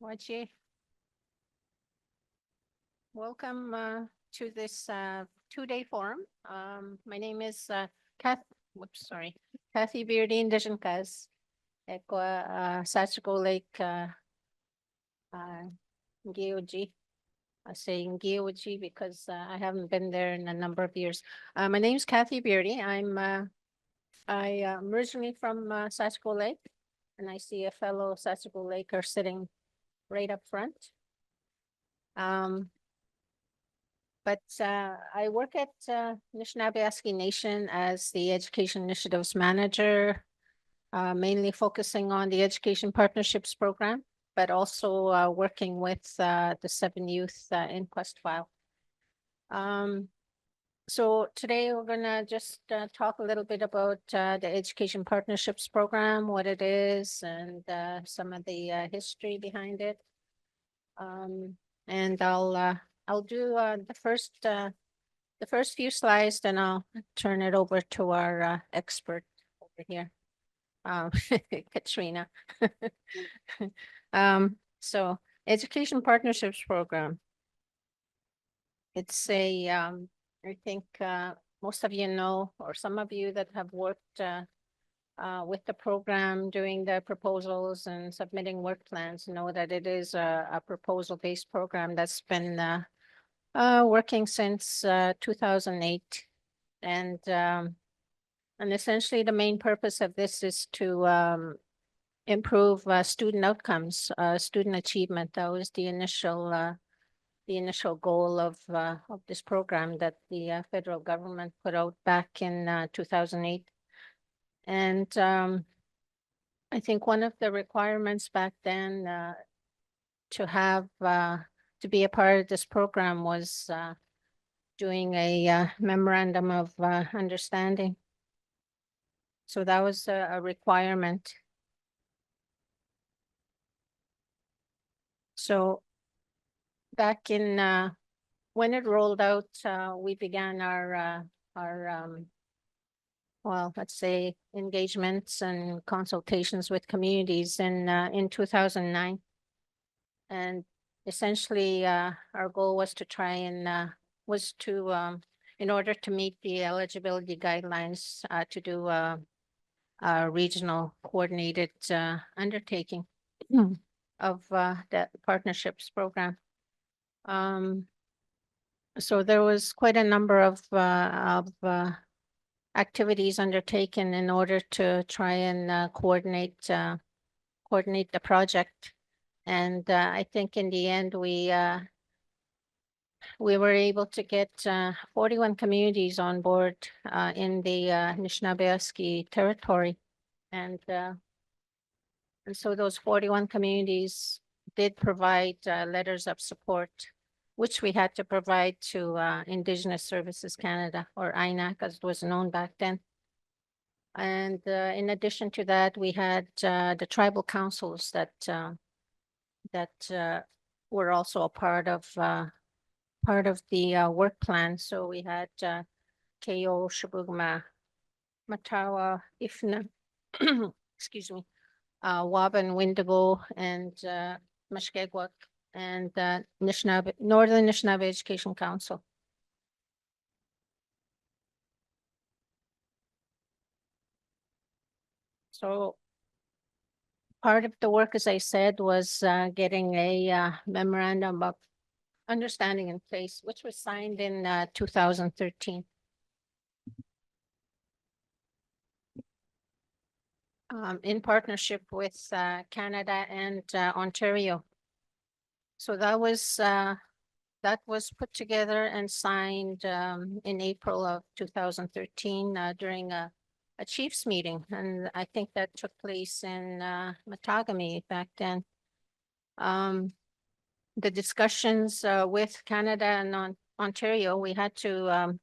Waji. Welcome to this two-day forum. My name is Kathy Beardy Indigenous Ekwa Sachiko Lake Ngeoji. I say Ngeoji because I haven't been there in a number of years. My name is Kathy Beardy. I am originally from Sachiko Lake, and I see a fellow Sachiko Laker sitting right up front. But I work at Anishinaabe Nation as the Education Initiatives Manager, mainly focusing on the Education Partnerships Program, but also working with the 7 Youth Inquest File. So today we're gonna just talk a little bit about the Education Partnerships Program, what it is, and some of the history behind it. And I'll do the first few slides, then I'll turn it over to our expert over here, Katrina. So Education Partnerships Program. It's a, I think most of you know, or some of you that have worked with the program, doing the proposals and submitting work plans know that it is a proposal-based program that's been working since 2008. And essentially the main purpose of this is to improve student outcomes, student achievement. That was the initial goal of this program that the federal government put out back in 2008. And I think one of the requirements back then to be a part of this program was doing a memorandum of understanding. So that was a requirement. So back in when it rolled out, we began our well, let's say engagements and consultations with communities in 2009. And essentially, our goal was to try and in order to meet the eligibility guidelines, to do a regional coordinated undertaking of the partnerships program. So there was quite a number of activities undertaken in order to try and coordinate the project. And I think in the end, we were able to get 41 communities on board in the Anishinaabe territory. And so those 41 communities did provide letters of support, which we had to provide to Indigenous Services Canada, or INAC as it was known back then. And in addition to that, we had the tribal councils that were also a part of the work plan. So we had Ko, Shabugma, Matawa, Ifna, excuse me, Waban, Windigo, and Mushkegwak, and Northern Anishinaabe Education Council. So part of the work, as I said, was getting a memorandum of understanding in place, which was signed in 2013. In partnership with Canada and Ontario. So that was put together and signed in April of 2013 during a chiefs meeting. And I think that took place in Matagami back then. The discussions with Canada and Ontario, we had to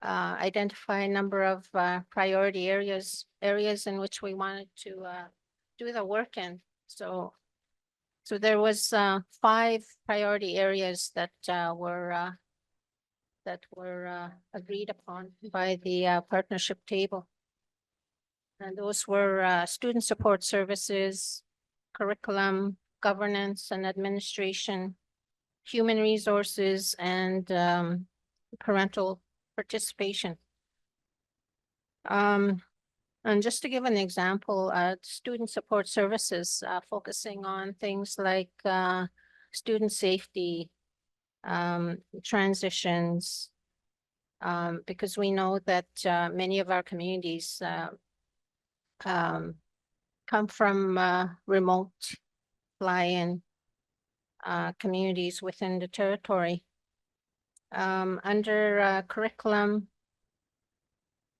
identify a number of priority areas in which we wanted to do the work in. So there was 5 priority areas that were agreed upon by the partnership table. And those were student support services, curriculum, governance and administration, human resources, and parental participation. And just to give an example, student support services, focusing on things like student safety, transitions, because we know that many of our communities come from remote fly-in communities within the territory. Under curriculum,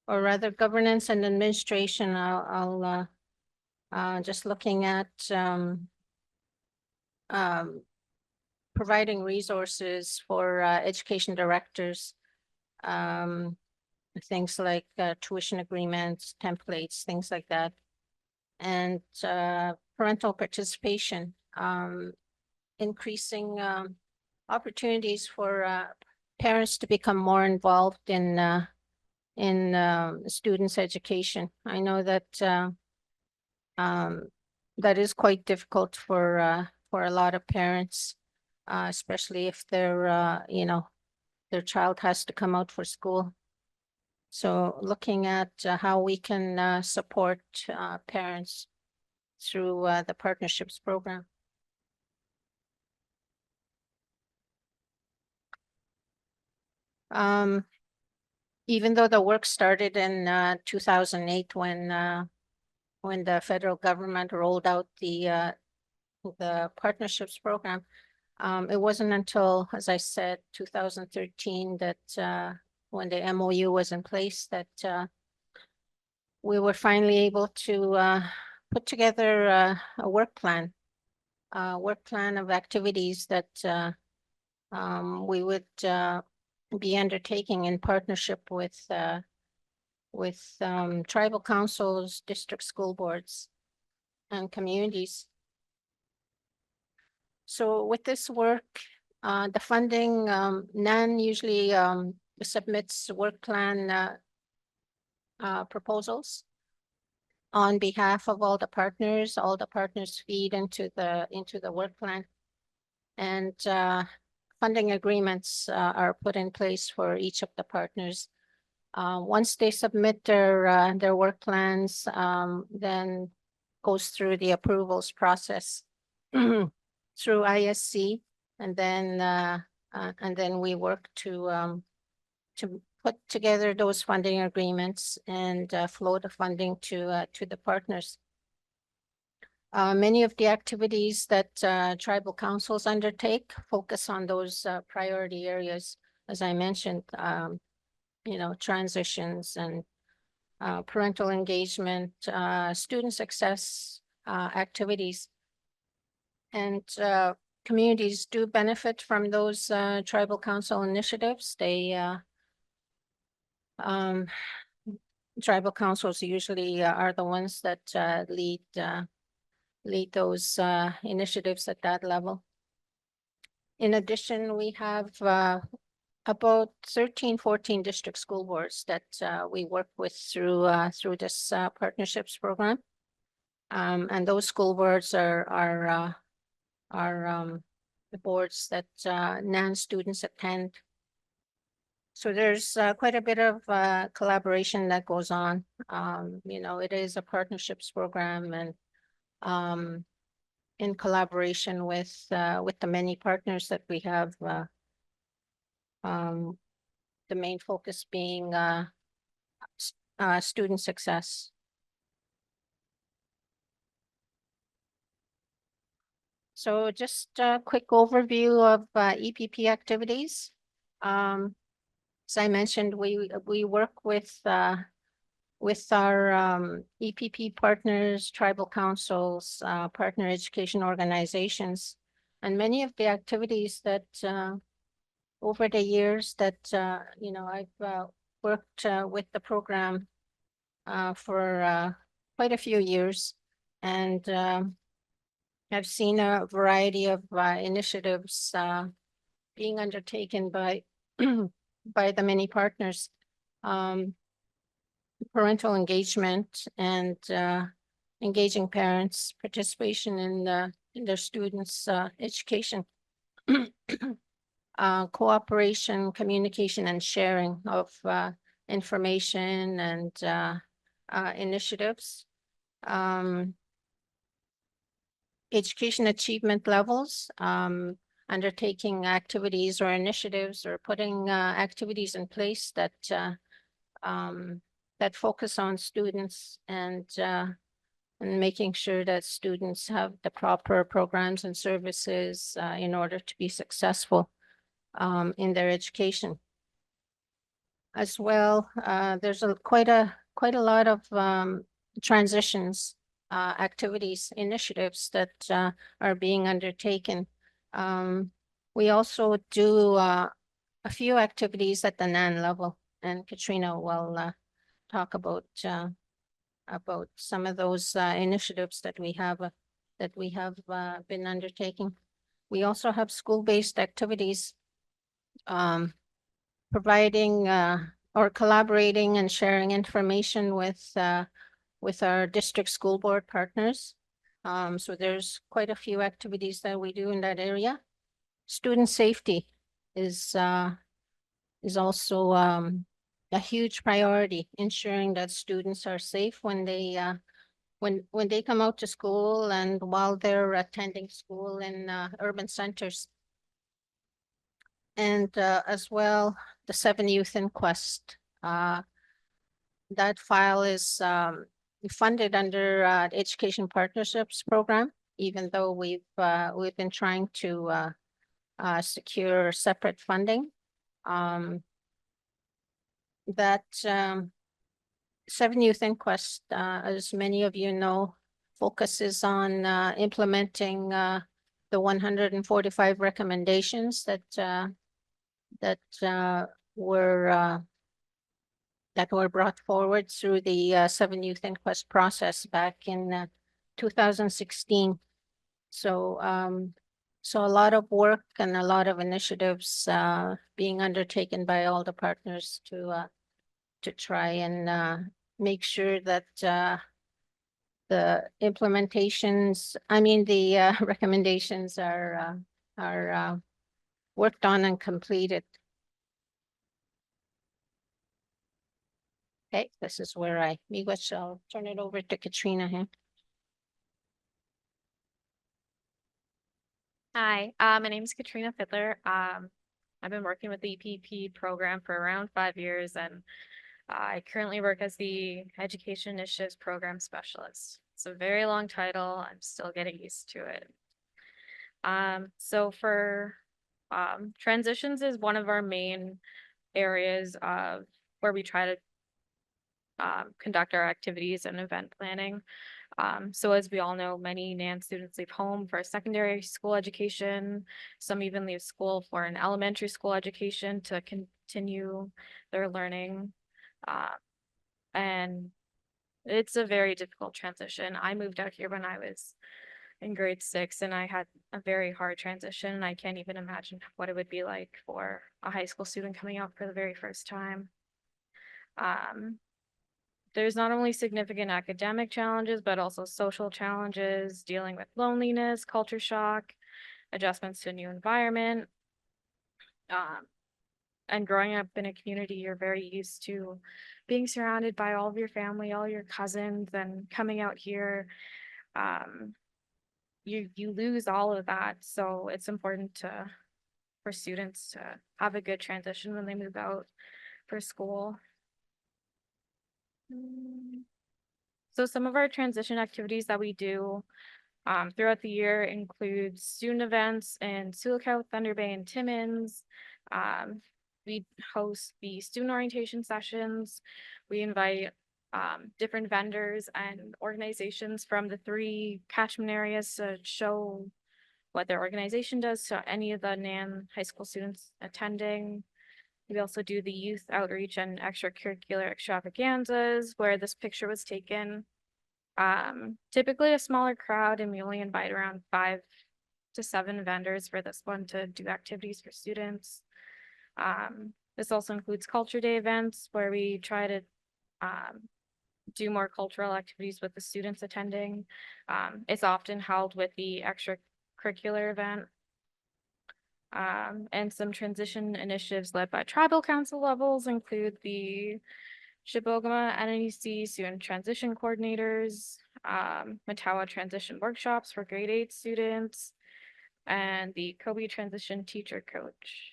or rather governance and administration, I'll just looking at providing resources for education directors, things like tuition agreements, templates, things like that, and parental participation, increasing opportunities for parents to become more involved in students' education. I know that that is quite difficult for a lot of parents, especially if their their child has to come out for school. So looking at how we can support parents through the partnerships program. Even though the work started in 2008 when the federal government rolled out the partnerships program, it wasn't until, as I said, 2013 that when the MOU was in place that we were finally able to put together a work plan of activities that we would be undertaking in partnership with tribal councils, district school boards, and communities. So with this work, the funding, NAN usually submits work plan proposals on behalf of all the partners. All the partners feed into the work plan, and funding agreements are put in place for each of the partners. Once they submit their work plans, then goes through the approvals process through ISC, and then we work to put together those funding agreements and flow the funding to the partners. Many of the activities that tribal councils undertake focus on those priority areas, as I mentioned, transitions and parental engagement, student success activities. And communities do benefit from those tribal council initiatives. Tribal councils usually are the ones that lead those initiatives at that level. In addition, we have about 13, 14 district school boards that we work with through this partnerships program. And those school boards are the boards that NAN students attend. So there's quite a bit of collaboration that goes on. It is a partnerships program, and in collaboration with the many partners that we have, the main focus being student success. So just a quick overview of EPP activities. As I mentioned, we work with our EPP partners, tribal councils, partner education organizations, and many of the activities that over the years that I've worked with the program for quite a few years, and I've seen a variety of initiatives being undertaken by by the many partners. Parental engagement and engaging parents, participation in in their students' education. Cooperation, communication, and sharing of information and initiatives. Education achievement levels, undertaking activities or initiatives or putting activities in place that that focus on students and making sure that students have the proper programs and services in order to be successful in their education. As well, there's quite a lot of transitions, activities, initiatives that are being undertaken. We also do a few activities at the NAN level, and Katrina will talk about some of those initiatives that we have been undertaking. We also have school-based activities, providing or collaborating and sharing information with our district school board partners. So there's quite a few activities that we do in that area. Student safety is also a huge priority, ensuring that students are safe when they when they come out to school and while they're attending school in urban centers. And as well, the 7 Youth Inquest. That file is funded under the Education Partnerships Program, even though we've been trying to secure separate funding. That 7 Youth Inquest, as many of you know, focuses on implementing the 145 recommendations that were brought forward through the 7 Youth Inquest process back in 2016. So so a lot of work and a lot of initiatives being undertaken by all the partners to try and make sure that the implementations, the recommendations are worked on and completed. Okay, this is where I'll turn it over to Katrina here. Hi, my name is Katrina Fiddler. I've been working with the EPP program for around 5 years, and I currently work as the Education Initiatives Program Specialist. It's a very long title. I'm still getting used to it. So for transitions is one of our main areas of where we try to conduct our activities and event planning. So as we all know, many NAN students leave home for a secondary school education. Some even leave school for an elementary school education to continue their learning. And it's a very difficult transition. I moved out here when I was in grade 6, and I had a very hard transition. I can't even imagine what it would be like for a high school student coming out for the very first time. There's not only significant academic challenges, but also social challenges, dealing with loneliness, culture shock, adjustments to a new environment. And growing up in a community, you're very used to being surrounded by all of your family, all your cousins, and coming out here, you lose all of that. So it's important for students to have a good transition when they move out for school. So some of our transition activities that we do throughout the year include student events in Sioux Lookout, Thunder Bay, and Timmins. We host the student orientation sessions. We invite different vendors and organizations from the 3 catchment areas to show what their organization does to any of the NAN high school students attending. We also do the youth outreach and extracurricular extravaganzas where this picture was taken. Typically a smaller crowd, and we only invite around 5 to 7 vendors for this one to do activities for students. This also includes Culture Day events where we try to do more cultural activities with the students attending. It's often held with the extracurricular event. And some transition initiatives led by tribal council levels include the Shibogama NNEC student transition coordinators, Matawa transition workshops for grade 8 students, and the Kobe transition teacher coach.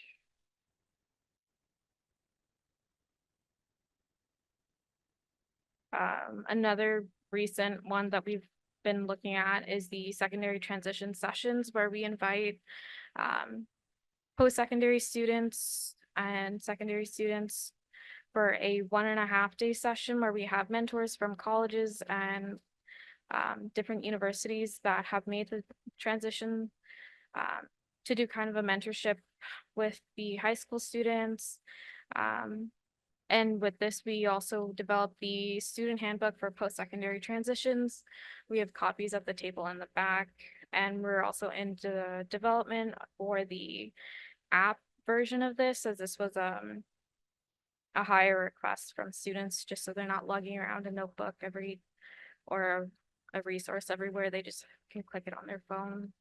Another recent one that we've been looking at is the secondary transition sessions, where we invite post-secondary students and secondary students for a 1.5 day session where we have mentors from colleges and different universities that have made the transition, to do kind of a mentorship with the high school students. And with this, we also developed the student handbook for post-secondary transitions. We have copies at the table in the back, and we're also into development for the app version of this, as this was a higher request from students, just so they're not lugging around a notebook or a resource everywhere. They just can click it on their phone.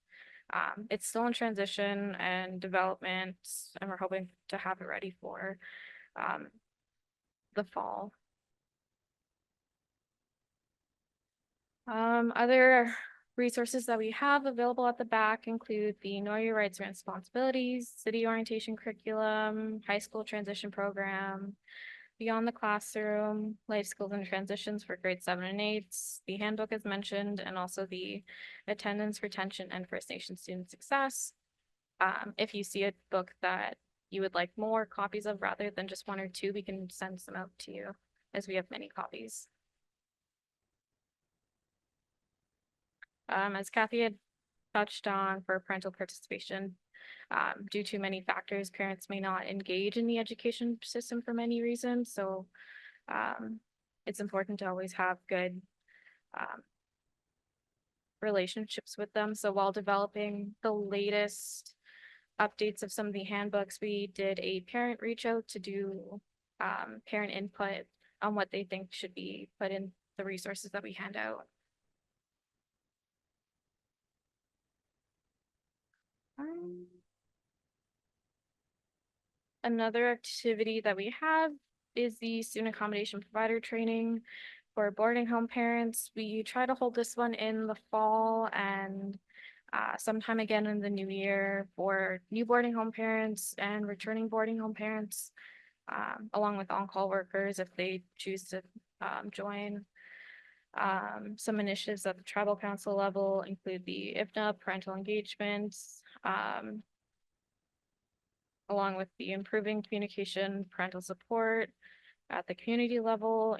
It's still in transition and development, and we're hoping to have it ready for the fall. Other resources that we have available at the back include the Know Your Rights and Responsibilities, City Orientation Curriculum, High School Transition Program, Beyond the Classroom, Life Skills and Transitions for grade 7 and 8, the handbook as mentioned, and also the Attendance, Retention, and First Nation Student Success. If you see a book that you would like more copies of rather than just 1 or 2, we can send some out to you, as we have many copies. As Kathy had touched on, for parental participation, due to many factors, parents may not engage in the education system for many reasons. So it's important to always have good relationships with them. So while developing the latest updates of some of the handbooks, we did a parent reach out to do parent input on what they think should be put in the resources that we hand out. Another activity that we have is the student accommodation provider training for boarding home parents. We try to hold this one in the fall and sometime again in the new year for new boarding home parents and returning boarding home parents, along with on-call workers if they choose to join. Some initiatives at the tribal council level include the IFNA parental engagements, along with the improving communication, parental support at the community level,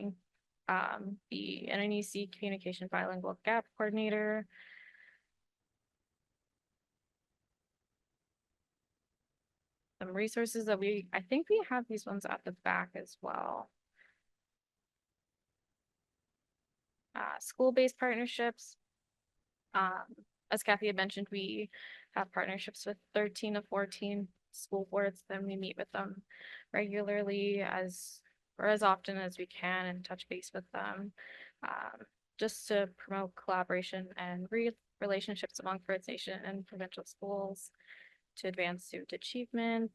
the NNEC Communication Bilingual Gap Coordinator. Some resources that I think we have these ones at the back as well. School-based partnerships. As Kathy had mentioned, we have partnerships with 13 of 14 school boards, then we meet with them regularly as often as we can and touch base with them, just to promote collaboration and relationships among First Nation and provincial schools to advance student achievement.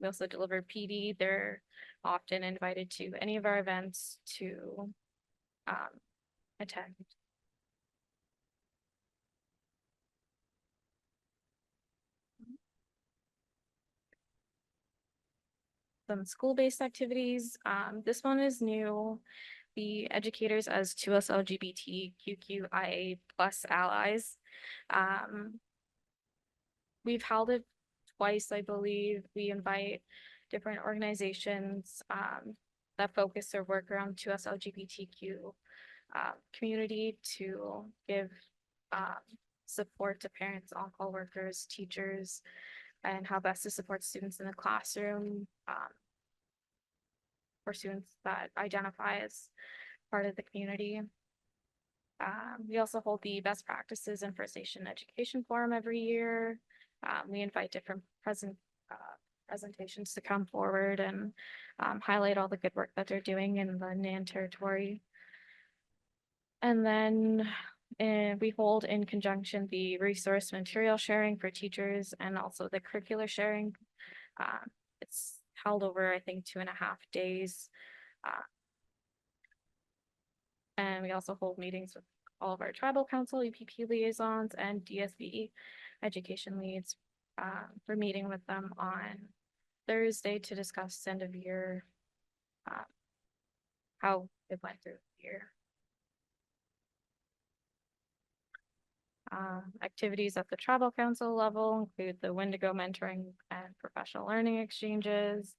We also deliver PD. They're often invited to any of our events to attend. Some school-based activities. This one is new. The educators as 2S LGBTQIA plus allies. We've held it twice, I believe. We invite different organizations that focus their work around 2S LGBTQ community to give support to parents, on-call workers, teachers, and how best to support students in the classroom, for students that identify as part of the community. We also hold the Best Practices in First Nation Education Forum every year. We invite different presentations to come forward and highlight all the good work that they're doing in the NAN territory. And then we hold in conjunction the resource material sharing for teachers and also the curricular sharing. It's held over, I think, 2.5 days. And we also hold meetings with all of our tribal council, EPP liaisons, and DSB education leads. We're meeting with them on Thursday to discuss end of year, how it went through the year. Activities at the tribal council level include the Wendigo mentoring and professional learning exchanges,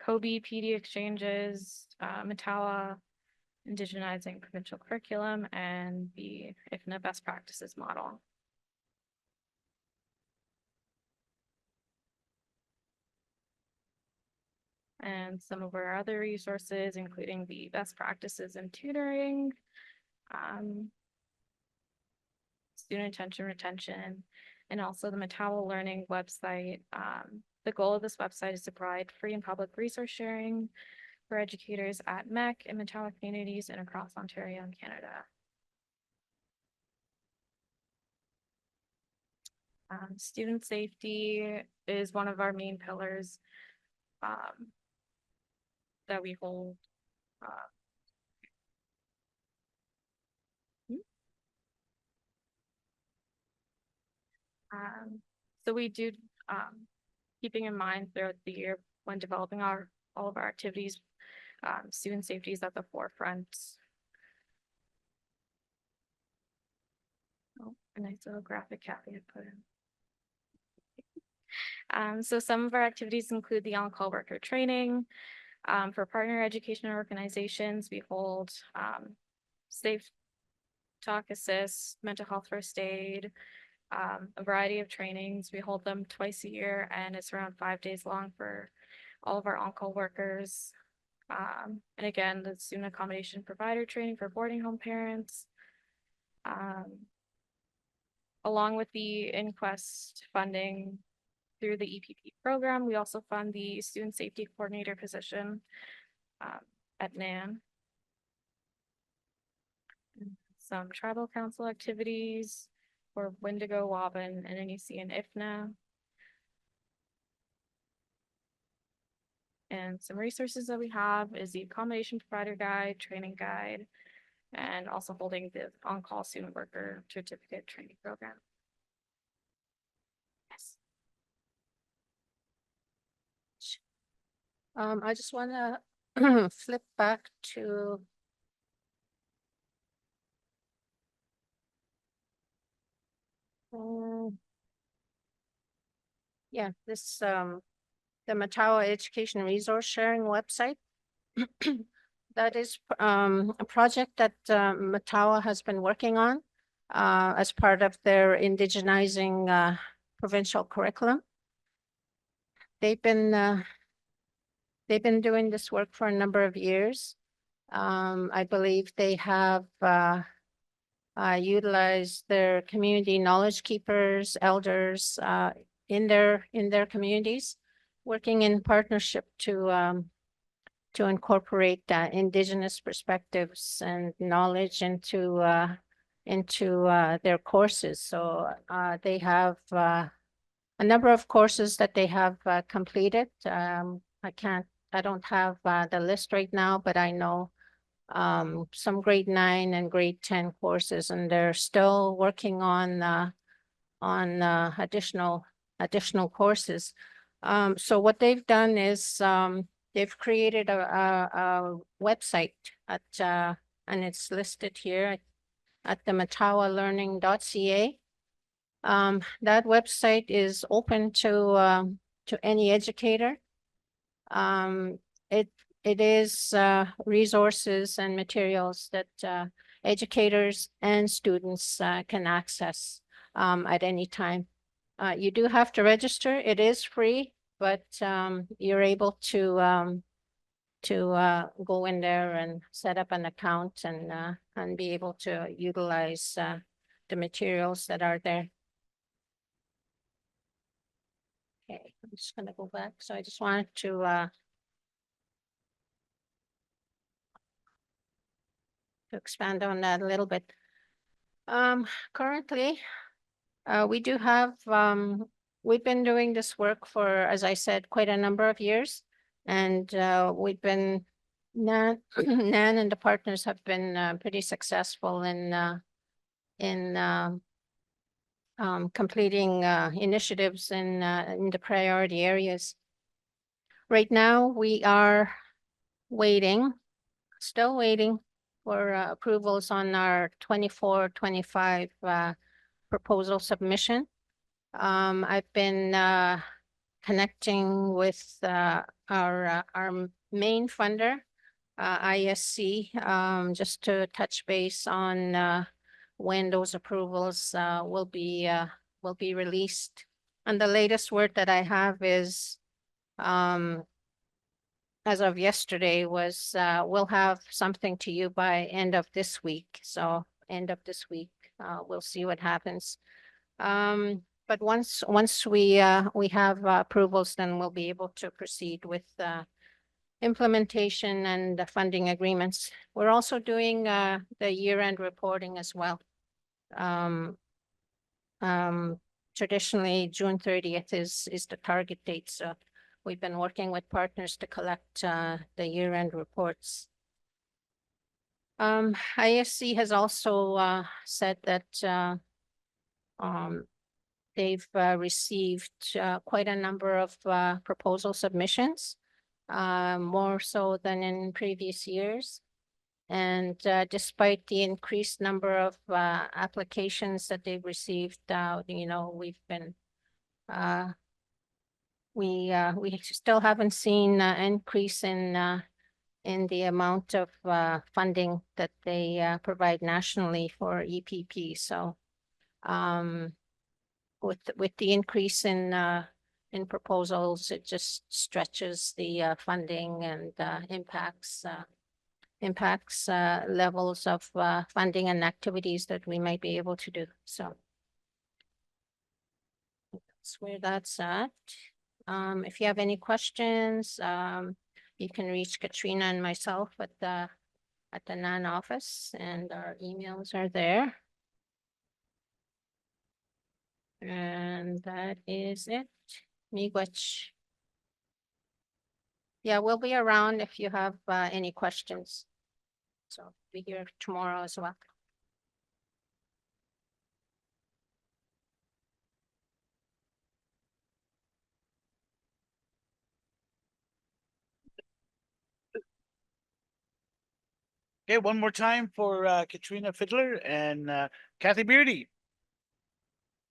Kobe PD exchanges, Matawa indigenizing provincial curriculum, and the IFNA best practices model. And some of our other resources, including the best practices in tutoring, student attention retention, and also the Matawa Learning website. The goal of this website is to provide free and public resource sharing for educators at MEC and Matawa communities and across Ontario and Canada. Student safety is one of our main pillars that we hold. So we do, keeping in mind throughout the year when developing all of our activities, student safety is at the forefront. Oh, a nice little graphic Kathy had put in. So some of our activities include the on-call worker training. For partner education organizations, we hold safe talk assist, mental health first aid, a variety of trainings. We hold them twice a year, and it's around 5 days long for all of our on-call workers. And again, the student accommodation provider training for boarding home parents. Along with the inquest funding through the EPP program, we also fund the student safety coordinator position at NAN. Some tribal council activities for Wendigo, Waban, NNEC, and IFNA. And some resources that we have is the accommodation provider guide, training guide, and also holding the on-call student worker certificate training program. Yes. I just want to flip back to yeah, this the Matawa Education Resource Sharing website. That is a project that Matawa has been working on as part of their indigenizing provincial curriculum. They've been doing this work for a number of years. I believe they have utilized their community knowledge keepers, elders in their communities, working in partnership to incorporate Indigenous perspectives and knowledge into their courses. So they have a number of courses that they have completed. I don't have the list right now, but I know some grade 9 and grade 10 courses, and they're still working on additional courses. So what they've done is they've created a website at and it's listed here at the matawalearning.ca. That website is open to any educator. It is resources and materials that educators and students can access at any time. You do have to register. It is free, but you're able to go in there and set up an account and be able to utilize the materials that are there. Okay, I'm just going to go back. So I just wanted to to expand on that a little bit. Currently, we do have, we've been doing this work for, as I said, quite a number of years. And we've been, NAN, NAN and the partners have been pretty successful in completing initiatives in the priority areas. Right now, we are still waiting for approvals on our 24-25 proposal submission. I've been connecting with our main funder, ISC, just to touch base on when those approvals will be released. And the latest word that I have is, as of yesterday, was we'll have something to you by end of this week. So end of this week, we'll see what happens. But once we have approvals, then we'll be able to proceed with implementation and the funding agreements. We're also doing the year-end reporting as well. Traditionally, June 30th is the target date. So we've been working with partners to collect the year-end reports. ISC has also said that they've received quite a number of proposal submissions, more so than in previous years. And despite the increased number of applications that they've received, we've been we still haven't seen an increase in the amount of funding that they provide nationally for EPP. So with the increase in proposals, it just stretches the funding and impacts levels of funding and activities that we might be able to do. So that's where that's at. If you have any questions, you can reach Katrina and myself at the NAN office, and our emails are there. And that is it. Miigwech. Yeah, we'll be around if you have any questions. So be here tomorrow as well. Okay, one more time for Katrina Fiddler and Kathy Beardy.